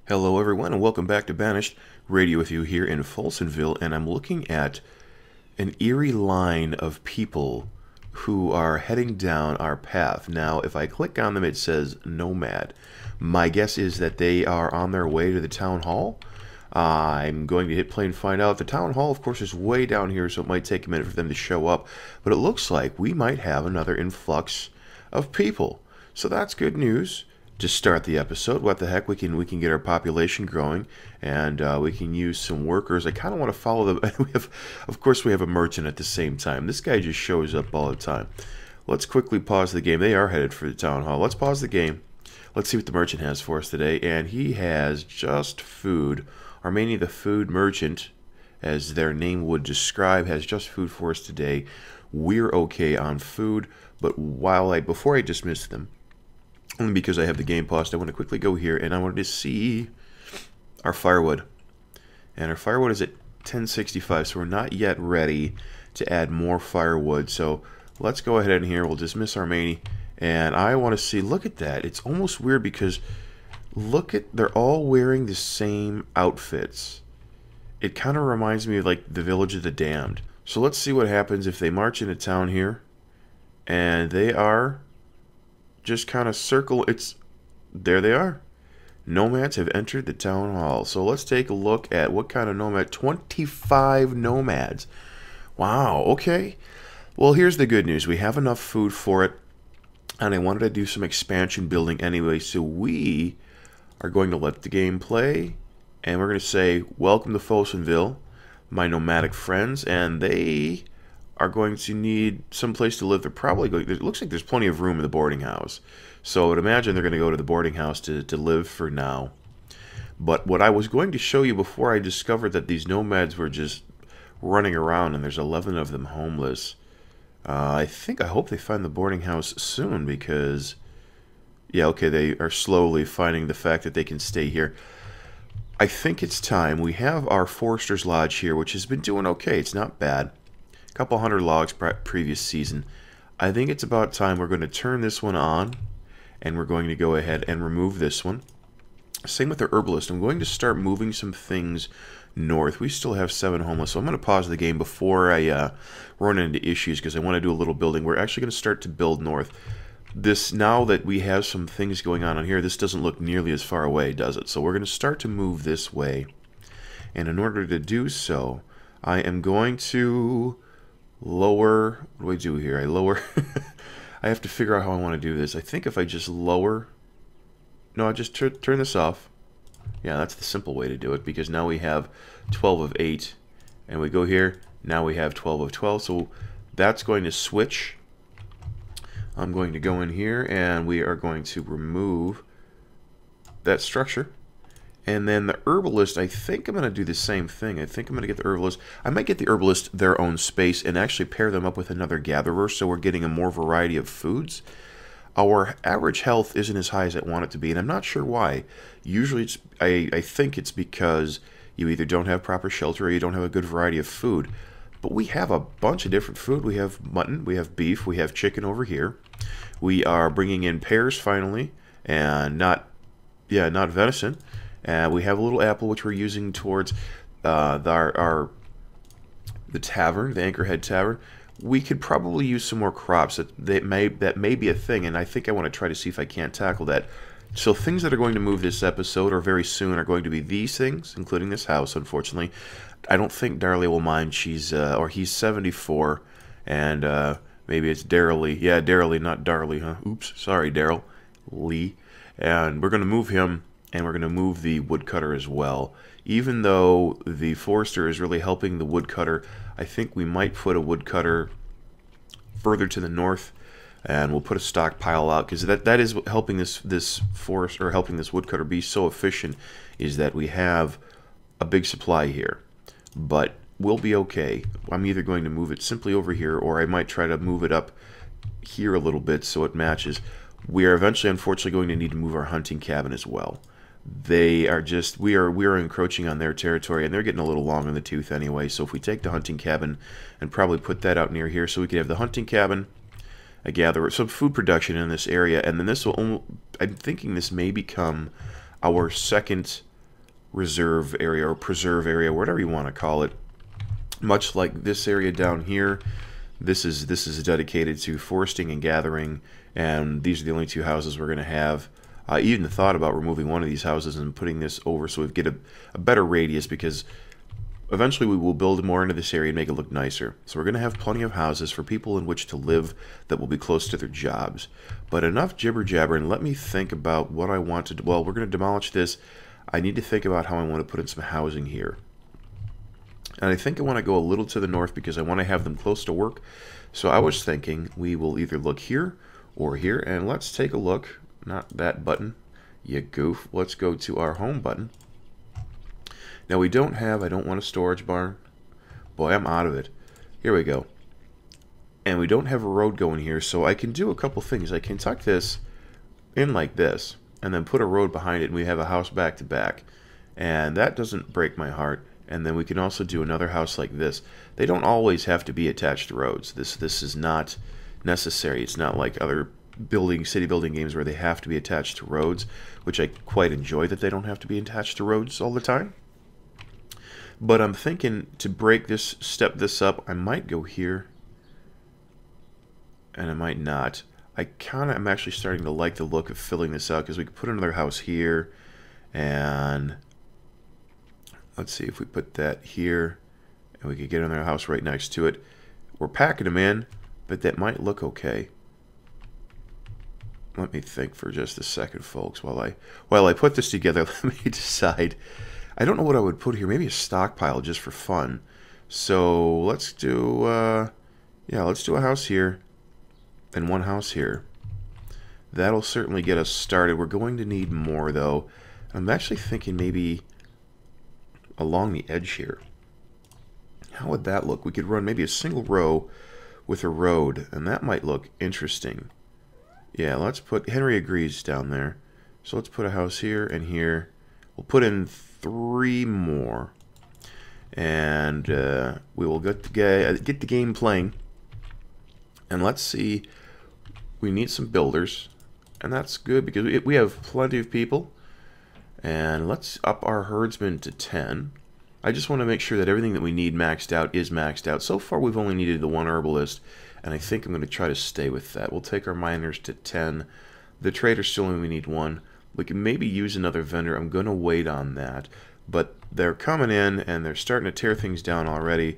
Hello everyone and welcome back to Banished Radio with you here in Folsonville, and I'm looking at an eerie line of people who are heading down our path. Now if I click on them it says Nomad. My guess is that they are on their way to the town hall. I'm going to hit play and find out. The town hall of course is way down here, so it might take a minute for them to show up, but it looks like we might have another influx of people. So that's good news to start the episode. What the heck, we can get our population growing, and we can use some workers. I kind of want to follow them. Of course we have a merchant at the same time. This guy just shows up all the time. Let's quickly pause the game. They are headed for the town hall. Let's pause the game. Let's see what the merchant has for us today, and he has just food. Armenia, the food merchant, as their name would describe, has just food for us today. We're okay on food, but before I dismiss them, only because I have the game paused, I want to quickly go here, and I wanted to see our firewood. And our firewood is at 1065, so we're not yet ready to add more firewood. So let's go ahead in here. We'll dismiss Armenia, and I want to see, look at that. It's almost weird because they're all wearing the same outfits. It kind of reminds me of like the Village of the Damned. So let's see what happens if they march into town here, and they are just kind of circle. There they are. Nomads have entered the town hall. So let's take a look at what kind of nomad. 25 nomads. Wow, okay. Well, here's the good news. We have enough food for it, and I wanted to do some expansion building anyway, so we are going to let the game play, and we're going to say, welcome to Folsonville, my nomadic friends, and they are going to need some place to live. They're probably going. It looks like there's plenty of room in the boarding house, so I would imagine they're going to go to the boarding house to live for now. But what I was going to show you before I discovered that these nomads were just running around, and there's 11 of them homeless. I hope they find the boarding house soon, because yeah, okay, they are slowly finding the fact that they can stay here. I think it's time. We have our Forester's Lodge here, which has been doing okay. It's not bad. Couple hundred logs previous season. I think it's about time we're going to turn this one on, and we're going to go ahead and remove this one. Same with the herbalist. I'm going to start moving some things north. We still have 7 homeless, so I'm going to pause the game before I run into issues, because I want to do a little building. We're actually going to start to build north. Now that we have some things going on here, this doesn't look nearly as far away, does it? So we're going to start to move this way, and in order to do so, I am going to lower. What do I do here? I lower. I have to figure out how I want to do this. I think if I just lower. No, I just turn this off. Yeah, that's the simple way to do it, because now we have 12 of 8, and we go here. Now we have 12 of 12. So that's going to switch. I'm going to go in here, and we are going to remove that structure. And then the herbalist, I think I'm going to do the same thing. I think I'm going to get the herbalist. I might get the herbalist their own space and actually pair them up with another gatherer, so we're getting a more variety of foods. Our average health isn't as high as I want it to be, and I'm not sure why. Usually I think it's because you either don't have proper shelter or you don't have a good variety of food. But we have a bunch of different food. We have mutton, we have beef, we have chicken over here. We are bringing in pears finally, and not venison. We have a little apple which we're using towards the tavern, the Anchorhead Tavern. We could probably use some more crops. That may be a thing, and I think I want to try to see if I can't tackle that. So things that are going to move this episode, or very soon, are going to be these things, including this house, unfortunately. I don't think Darley will mind. He's 74, and maybe it's Daryl Lee. Yeah, Daryl Lee, not Darley, huh? Oops, sorry, Daryl Lee. And we're going to move him. And we're going to move the woodcutter as well. Even though the forester is really helping the woodcutter, I think we might put a woodcutter further to the north, and we'll put a stockpile out, because that is helping this forest, or helping this woodcutter be so efficient, is that we have a big supply here. But we'll be okay. I'm either going to move it simply over here, or I might try to move it up here a little bit so it matches. We are eventually, unfortunately, going to need to move our hunting cabin as well. We are encroaching on their territory, and they're getting a little long in the tooth anyway. So if we take the hunting cabin and probably put that out near here, so we could have the hunting cabin, a gatherer, some food production in this area, and then this will I'm thinking this may become our second reserve area or preserve area, whatever you want to call it. Much like this area down here, this is dedicated to foresting and gathering, and these are the only two houses we're going to have. I even thought about removing one of these houses and putting this over so we get a better radius, because eventually we will build more into this area and make it look nicer. So we're going to have plenty of houses for people in which to live that will be close to their jobs. But enough jibber jabber, and let me think about what I want to do. Well, we're going to demolish this. I need to think about how I want to put in some housing here. And I think I want to go a little to the north because I want to have them close to work. So I was thinking we will either look here or here. And let's take a look. Not that button, you goof. Let's go to our home button. Now we don't have, I don't want a storage barn. Boy, I'm out of it. Here we go. And we don't have a road going here, so I can do a couple things. I can tuck this in like this, and then put a road behind it, and we have a house back to back. And that doesn't break my heart. And then we can also do another house like this. They don't always have to be attached to roads. This is not necessary. It's not like other city building games where they have to be attached to roads, which I quite enjoy that they don't have to be attached to roads all the time. But I'm thinking to break this, step this up, I might go here, and I might not. I kind of am actually starting to like the look of filling this out, because we could put another house here, and let's see if we put that here, and we could get another house right next to it. We're packing them in, but that might look okay. Let me think for just a second, folks, while I put this together. Let me decide. I don't know what I would put here. Maybe a stockpile just for fun. So let's do, yeah, let's do a house here and one house here. That'll certainly get us started. We're going to need more, though. I'm actually thinking maybe along the edge here. How would that look? We could run maybe a single row with a road, and that might look interesting. Yeah, let's put, Henry agrees down there. So let's put a house here and here. We'll put in 3 more. And we will get the game playing. And let's see, we need some builders. And that's good because we have plenty of people. And let's up our herdsmen to 10. I just want to make sure that everything that we need maxed out is maxed out. So far we've only needed the 1 herbalist, and I think I'm going to try to stay with that. We'll take our miners to 10. The trader still only need 1. We can maybe use another vendor. I'm going to wait on that. But they're coming in, and they're starting to tear things down already.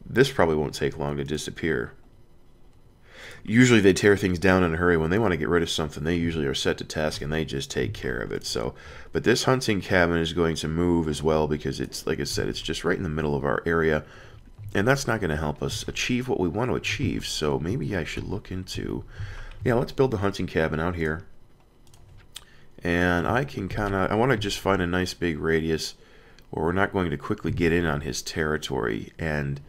This probably won't take long to disappear. Usually they tear things down in a hurry. When they want to get rid of something, they usually are set to task and they just take care of it. So, but this hunting cabin is going to move as well because it's, like I said, it's just right in the middle of our area. And that's not going to help us achieve what we want to achieve. So maybe I should look into, yeah, let's build the hunting cabin out here. And I can kind of, I want to just find a nice big radius where we're not going to quickly get in on his territory. And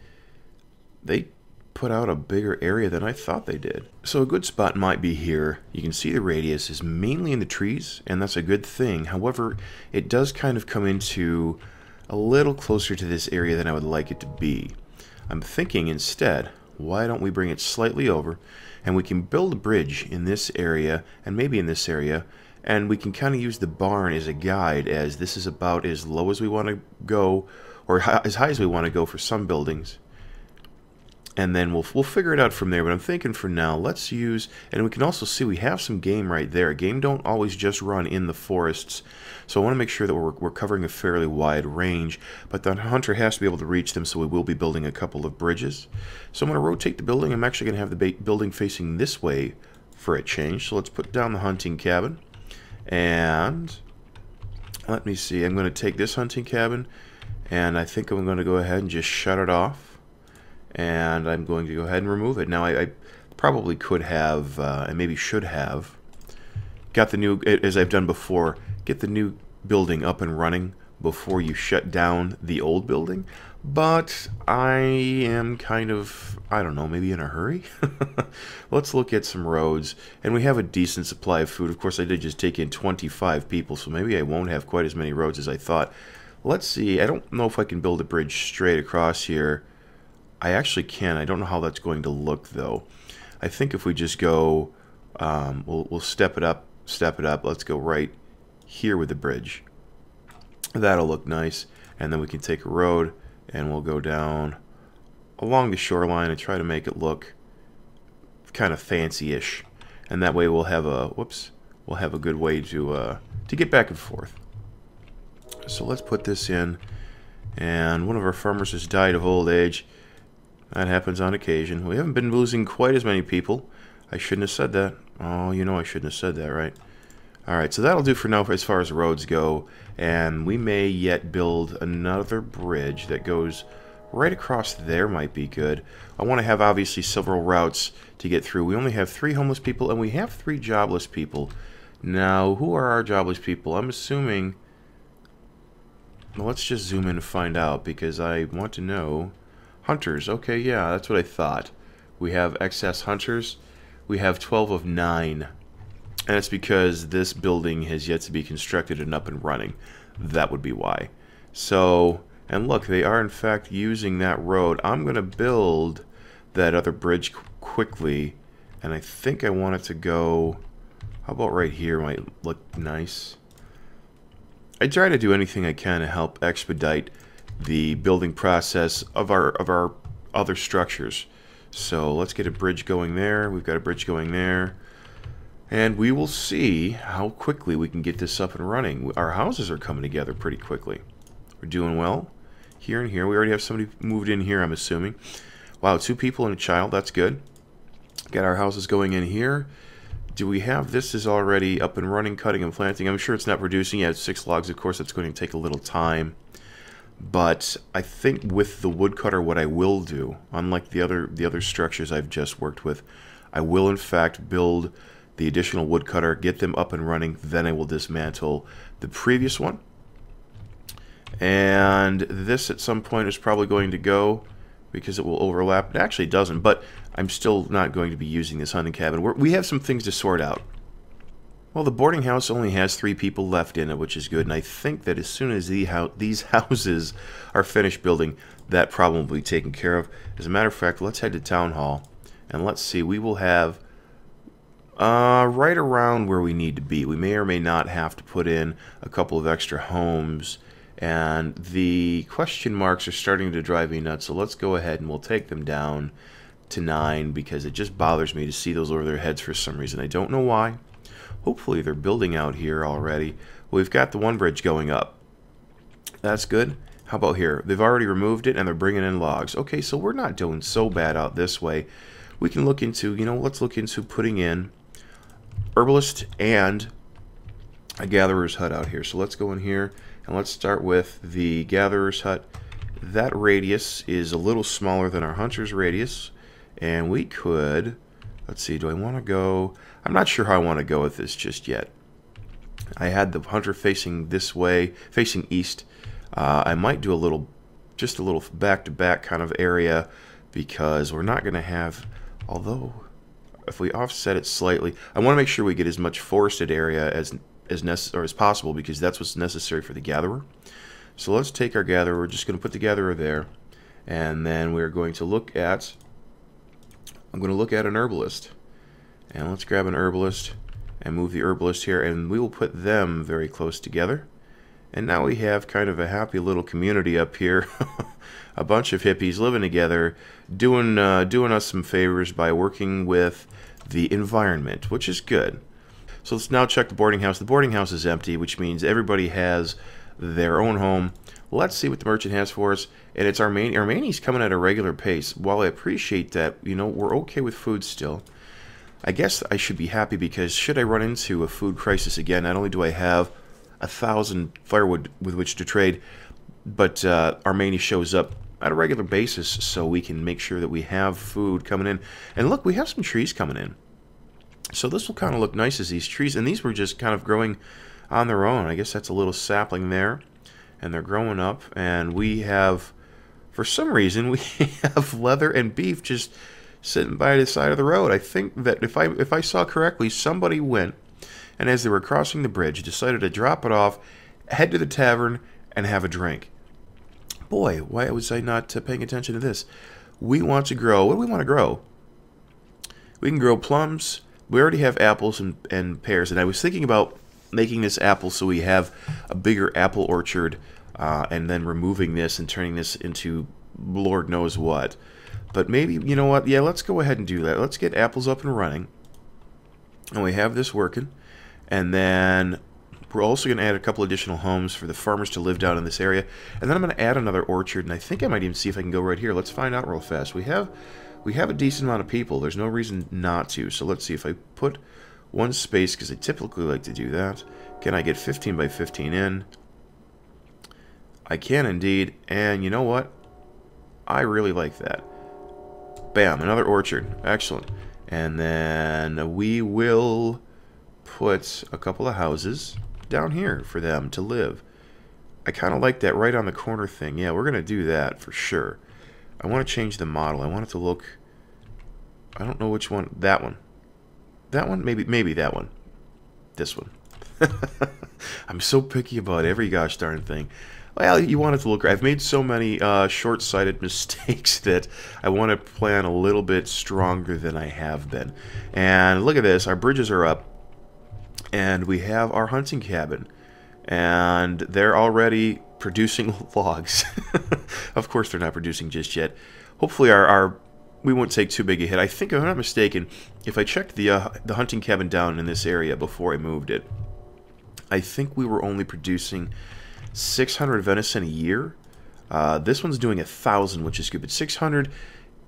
they put out a bigger area than I thought they did. So a good spot might be here. You can see the radius is mainly in the trees, and that's a good thing. However, it does kind of come into a little closer to this area than I would like it to be. I'm thinking instead, why don't we bring it slightly over, and we can build a bridge in this area, and maybe in this area, and we can kind of use the barn as a guide, as this is about as low as we want to go, or as high as we want to go for some buildings. And then we'll figure it out from there. But I'm thinking for now, let's use, and we can also see we have some game right there. Game don't always just run in the forests. So I want to make sure that we're covering a fairly wide range. But the hunter has to be able to reach them, so we will be building a couple of bridges. So I'm going to rotate the building. I'm actually going to have the building facing this way for a change. So let's put down the hunting cabin. And let me see. I'm going to take this hunting cabin, and I think I'm going to go ahead and just shut it off. And I'm going to go ahead and remove it. Now, I probably could have, and maybe should have, got the new, as I've done before, get the new building up and running before you shut down the old building. But I am kind of, I don't know, maybe in a hurry. Let's look at some roads. And we have a decent supply of food. Of course, I did just take in 25 people, so maybe I won't have quite as many roads as I thought. Let's see. I don't know if I can build a bridge straight across here. I actually can. I don't know how that's going to look, though. I think if we just go, we'll step it up, step it up. Let's go right here with the bridge. That'll look nice. And then we can take a road and we'll go down along the shoreline and try to make it look kind of fancy-ish. And that way we'll have a we'll have a good way to get back and forth. So let's put this in. And one of our farmers has died of old age. That happens on occasion. We haven't been losing quite as many people. I shouldn't have said that. Oh, you know I shouldn't have said that, right? Alright, so that'll do for now as far as roads go. And we may yet build another bridge that goes right across there. Might be good. I want to have, obviously, several routes to get through. We only have 3 homeless people, and we have 3 jobless people. Now, who are our jobless people? I'm assuming... Well, let's just zoom in and find out, because I want to know... Hunters. Okay, yeah, that's what I thought. We have excess hunters. We have 12 of 9. And it's because this building has yet to be constructed and up and running. That would be why. So, and look, they are in fact using that road. I'm going to build that other bridge quickly. And I think I want it to go... How about right here? Might look nice. I try to do anything I can to help expedite the building process of our other structures. So let's get a bridge going there. We've got a bridge going there. And we will see how quickly we can get this up and running. Our houses are coming together pretty quickly. We're doing well. Here and here. We already have somebody moved in here, I'm assuming. Wow, 2 people and a child. That's good. Got our houses going in here. Do we have this is already up and running, cutting and planting? I'm sure it's not producing yet. 6 logs, of course, it's going to take a little time. But I think with the woodcutter, what I will do, unlike the other structures I've just worked with, I will in fact build the additional woodcutter, get them up and running, then I will dismantle the previous one. And this at some point is probably going to go because it will overlap. It actually doesn't, but I'm still not going to be using this hunting cabin. We have some things to sort out. Well, the boarding house only has 3 people left in it, which is good, and I think that as soon as these houses are finished building, that problem will be taken care of. As a matter of fact, let's head to Town Hall, and let's see. We will have right around where we need to be. We may or may not have to put in a couple of extra homes, and the question marks are starting to drive me nuts, so let's go ahead and we'll take them down to 9, because it just bothers me to see those over their heads for some reason. I don't know why. Hopefully they're building out here already. We've got the one bridge going up. That's good. How about here? They've already removed it and they're bringing in logs. Okay, so we're not doing so bad out this way. We can look into, let's look into putting in herbalist and a gatherer's hut out here. So let's go in here and let's start with the gatherer's hut. That radius is a little smaller than our hunter's radius. And we could... Let's see, do I want to go... I'm not sure how I want to go with this just yet. I had the hunter facing this way, facing east. I might do just a little back-to-back kind of area, because we're not going to have... Although, if we offset it slightly... I want to make sure we get as much forested area as possible, because that's what's necessary for the gatherer. So let's take our gatherer. We're just going to put the gatherer there. And then we're going to look at... I'm going to look at an herbalist. And let's grab an herbalist and move the herbalist here, and we will put them very close together. And now we have kind of a happy little community up here. A bunch of hippies living together, doing us some favors by working with the environment, which is good. So let's now check the boarding house. The boarding house is empty, which means everybody has their own home. Let's see what the merchant has for us. And it's Armeni's coming at a regular pace. While I appreciate that, we're okay with food still. I guess I should be happy, because should I run into a food crisis again, not only do I have 1,000 firewood with which to trade, but Armenia shows up at a regular basis, so we can make sure that we have food coming in. And look, we have some trees coming in. So this will kind of look nice as these trees, and these were just kind of growing on their own. I guess that's a little sapling there, and they're growing up, and we have, for some reason, we have leather and beef just sitting by the side of the road. I think that if I saw correctly, somebody went, and as they were crossing the bridge, decided to drop it off, head to the tavern, and have a drink. Boy, why was I not paying attention to this? We want to grow. What do we want to grow? We can grow plums. We already have apples and pears, and I was thinking about making this apple so we have a bigger apple orchard, and then removing this and turning this into Lord knows what. But maybe, you know what, yeah, let's go ahead and do that. Let's get apples up and running. And we have this working. And then we're also going to add a couple additional homes for the farmers to live down in this area. And then I'm going to add another orchard, and I think I might even see if I can go right here. Let's find out real fast. We have a decent amount of people. There's no reason not to. So let's see if I put one space, because I typically like to do that. Can I get 15 by 15 in? I can indeed. And you know what? I really like that. Bam, another orchard. Excellent. And then we will put a couple of houses down here for them to live. I kind of like that right on the corner thing. Yeah, we're going to do that for sure. I want to change the model. I want it to look... I don't know which one. That one. That one? Maybe that one. This one. I'm so picky about every gosh darn thing. Well, you want it to look... I've made so many short-sighted mistakes that I want to plan a little bit stronger than I have been. And look at this. Our bridges are up. And we have our hunting cabin. And they're already producing logs. Of course they're not producing just yet. Hopefully we won't take too big a hit. I think, if I'm not mistaken, if I checked the hunting cabin down in this area before I moved it, I think we were only producing 600 venison a year. This one's doing 1,000, which is good. But 600,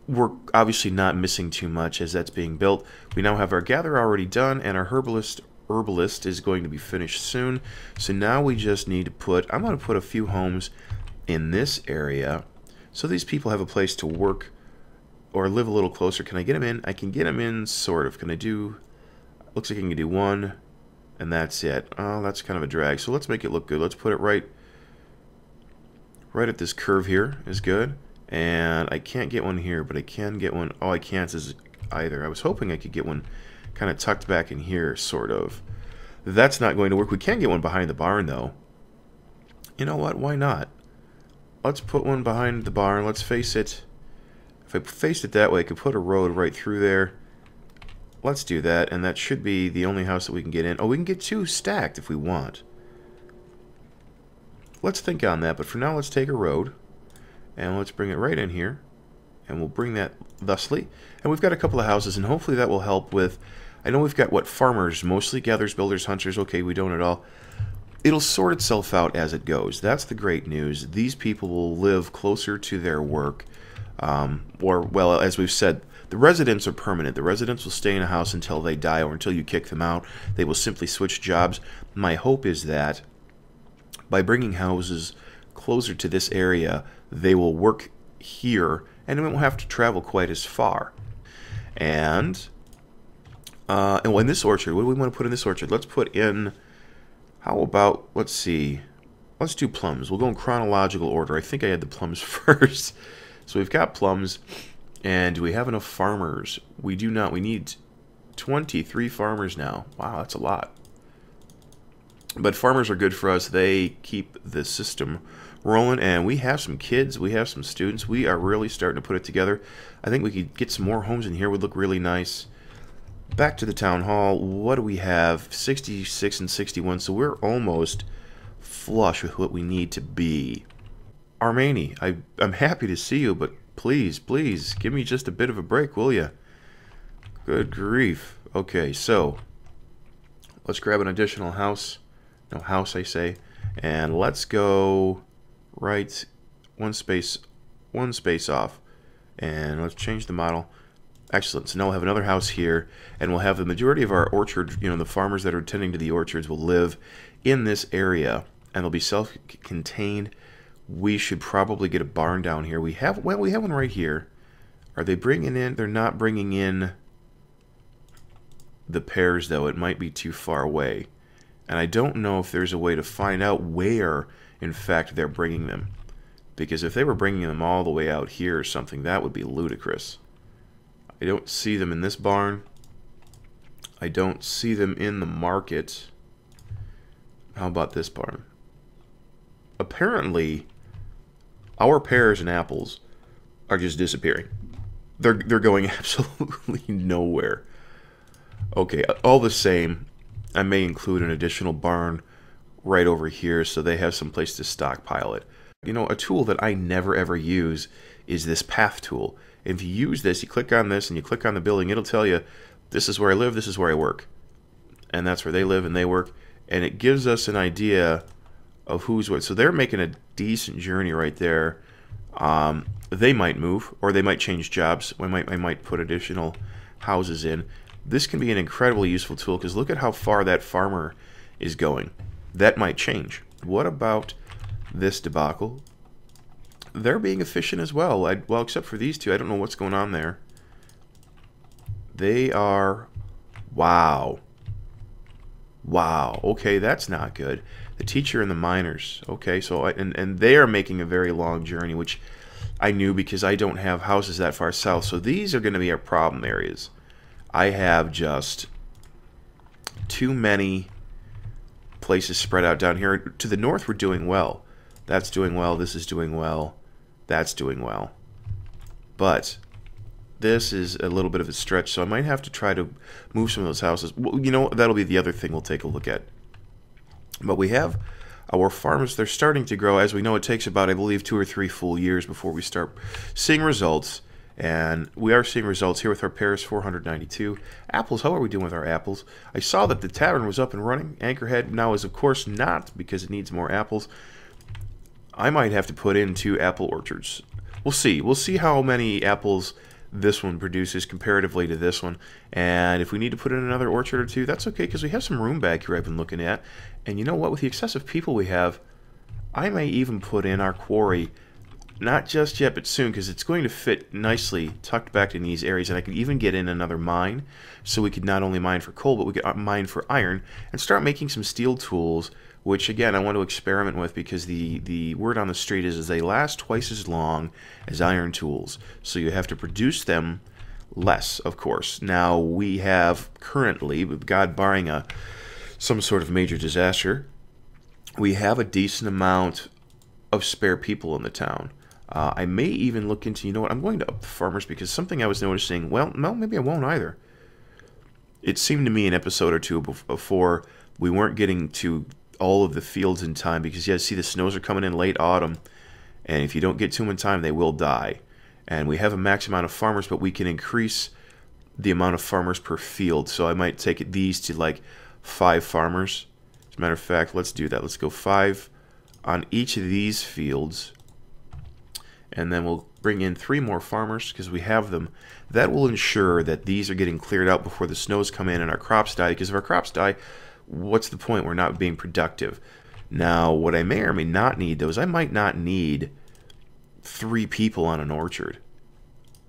we're obviously not missing too much as that's being built. We now have our gather already done, and our herbalist is going to be finished soon. So now we just need to put... I'm going to put a few homes in this area so these people have a place to work or live a little closer. Can I get them in? I can get them in, sort of. Can I do... Looks like I can do one, and that's it. Oh, that's kind of a drag. So let's make it look good. Let's put it right at this curve here is good. And I can't get one here, but I can get one... Oh, I can't either. I was hoping I could get one kind of tucked back in here, sort of. That's not going to work. We can get one behind the barn, though. You know what? Why not? Let's put one behind the barn. Let's face it. If I faced it that way, I could put a road right through there. Let's do that, and that should be the only house that we can get in. Oh, we can get two stacked if we want. Let's think on that, but for now, let's take a road, and let's bring it right in here, and we'll bring that thusly. And we've got a couple of houses, and hopefully that will help with... I know we've got, what, farmers, mostly gatherers, builders, hunters. Okay, we don't at all. It'll sort itself out as it goes. That's the great news. These people will live closer to their work. Or, well, as we've said, the residents are permanent. The residents will stay in a house until they die or until you kick them out. They will simply switch jobs. My hope is that by bringing houses closer to this area, they will work here and won't have to travel quite as far. And in this orchard, what do we want to put in this orchard? Let's put in, how about, let's see, let's do plums. We'll go in chronological order. I think I had the plums first. So we've got plums, and do we have enough farmers? We do not. We need 23 farmers now. Wow, that's a lot. But farmers are good for us. They keep the system rolling, and we have some kids. We have some students. We are really starting to put it together. I think we could get some more homes in here. Would look really nice. Back to the town hall. What do we have? 66 and 61, so we're almost flush with what we need to be. Armani, I'm happy to see you, but please, please, give me just a bit of a break, will you? Good grief. Okay, so let's grab an additional house. No, house, I say. And let's go right one space off. And let's change the model. Excellent. So now we'll have another house here, and we'll have the majority of our orchard, the farmers that are tending to the orchards will live in this area, and they'll be self-contained. We should probably get a barn down here. We have one right here. Are they bringing in? They're not bringing in the pears, though. It might be too far away. And I don't know if there's a way to find out where, in fact, they're bringing them. Because if they were bringing them all the way out here or something, that would be ludicrous. I don't see them in this barn. I don't see them in the market. How about this barn? Apparently, our pears and apples are just disappearing. They're going absolutely nowhere. Okay, all the same, I may include an additional barn right over here so they have some place to stockpile it. You know, a tool that I never ever use is this path tool. If you use this, you click on this and you click on the building, it'll tell you, this is where I live, this is where I work. And that's where they live and they work. And it gives us an idea of who's what. So they're making a decent journey right there. They might move, or they might change jobs. I might put additional houses in. This can be an incredibly useful tool, because look at how far that farmer is going. That might change. What about this debacle? They're being efficient as well. Well, except for these two. I don't know what's going on there. They are... Wow. Wow. Okay, that's not good. The teacher and the miners. Okay, so... And they are making a very long journey, which I knew because I don't have houses that far south. So these are going to be our problem areas. I have just too many places spread out down here. To the north, we're doing well. That's doing well. This is doing well. That's doing well. But this is a little bit of a stretch, so I might have to try to move some of those houses. Well, you know, that'll be the other thing we'll take a look at. But we have our farms. They're starting to grow. As we know, it takes about, I believe, 2 or 3 full years before we start seeing results. And we are seeing results here with our pears, 492. Apples, how are we doing with our apples? I saw that the tavern was up and running. Anchorhead now is, of course, not, because it needs more apples. I might have to put in 2 apple orchards. We'll see. We'll see how many apples this one produces comparatively to this one. And if we need to put in another orchard or 2, that's okay, because we have some room back here I've been looking at. And you know what? With the excessive people we have, I may even put in our quarry. Not just yet, but soon, because it's going to fit nicely tucked back in these areas. And I could even get in another mine, so we could not only mine for coal, but we could mine for iron and start making some steel tools, which, again, I want to experiment with, because the word on the street is they last twice as long as iron tools. So you have to produce them less, of course. Now, we have currently, with God barring some sort of major disaster, we have a decent amount of spare people in the town. I may even look into, you know what, I'm going to up the farmers, because something I was noticing, well, no, maybe I won't either. It seemed to me an episode or 2 before we weren't getting to all of the fields in time, because you see the snows are coming in late autumn, and if you don't get to them in time, they will die. And we have a max amount of farmers, but we can increase the amount of farmers per field. So I might take these to like 5 farmers. As a matter of fact, let's do that. Let's go 5 on each of these fields. And then we'll bring in 3 more farmers, because we have them. That will ensure that these are getting cleared out before the snows come in and our crops die, because if our crops die, what's the point? We're not being productive. Now, what I may or may not need, though, is I might not need 3 people on an orchard.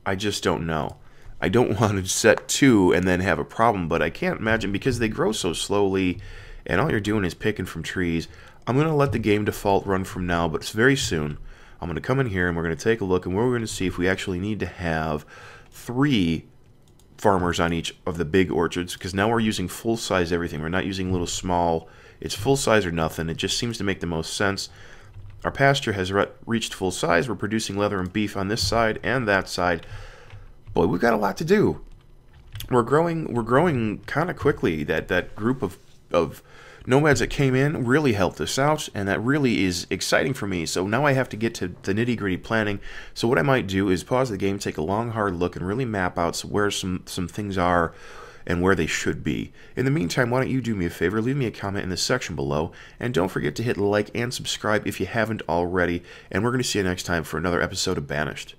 I just don't know. I don't want to set 2 and then have a problem, but I can't imagine, because they grow so slowly and all you're doing is picking from trees. I'm going to let the game default run from now, but it's very soon. I'm going to come in here and we're going to take a look, and we're going to see if we actually need to have 3 farmers on each of the big orchards, because now we're using full-size everything. We're not using little small. It's full size or nothing. It just seems to make the most sense. Our pasture has reached full size. We're producing leather and beef on this side and that side. Boy, we've got a lot to do. We're growing kind of quickly. That group of nomads that came in really helped us out, and that really is exciting for me. So now I have to get to the nitty-gritty planning. So what I might do is pause the game, take a long, hard look, and really map out where some things are and where they should be. In the meantime, why don't you do me a favor, leave me a comment in the section below, and don't forget to hit like and subscribe if you haven't already, and we're going to see you next time for another episode of Banished.